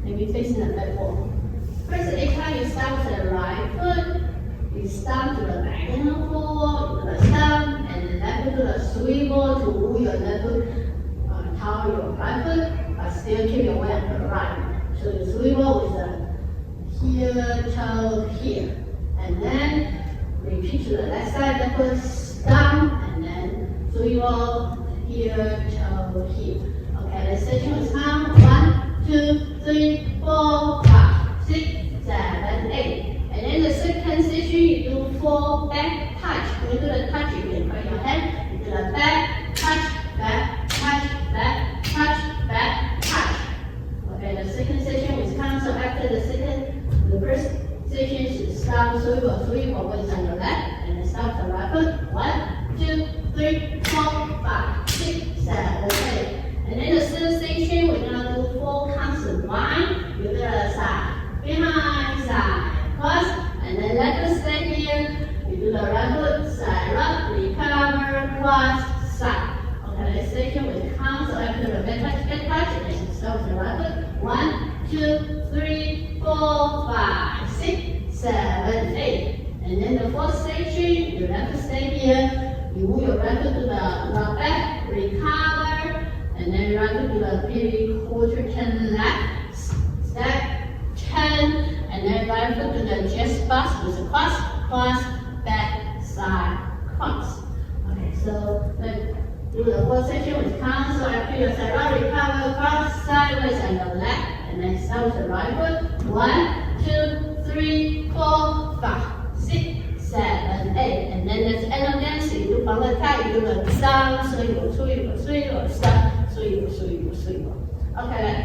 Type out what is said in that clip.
Maybe facing the left foot. First, each time you start with the right foot, you start to the diagonal forward, to the stump, and then left foot to the swivel to move your left foot toward your right foot, but still keep your weight on the right. So you swivel with the heel, toe, here. And then repeat to the left side, left foot stump, and then swivel, heel, toe, here. Okay, the section is count 1, 2, 3, 4, 5, 6, 7, 8. And then the second section, you do 4 back touch. When you do the touch, you can put your hand. You do the back touch, back touch, back touch, back touch. Okay, the second section is count. So after the first section is start swivel, swivel with on your left, and then start the right foot. 1, 2, 3, 4, 5, 6, 7, 8. And then the third section, we're gonna do 4 constant line. You do the side, behind, side, cross, and then let us stay here. You do the right foot, side, up, recover, cross, side. Okay, the section will count. So after the back touch, and then start with the right foot. 1, 2, 3, 4, 5, 6, 7, 8. And then the fourth section, you have to stay here. You move your right foot to the back, recover. And then right foot to the pivot quarter turn left, step, turn, and then right foot to the chest box with a cross, cross, back, side, cross. Okay, so do the fourth section with count. So after you say right, recover, cross, sideways on the left, and then start with the right foot. 1, 2, 3, 4, 5, 6, 7, 8. And then there's end of dance. You do from the top, you do the down, swivel, swivel, swivel, stop. Swivel. Okay,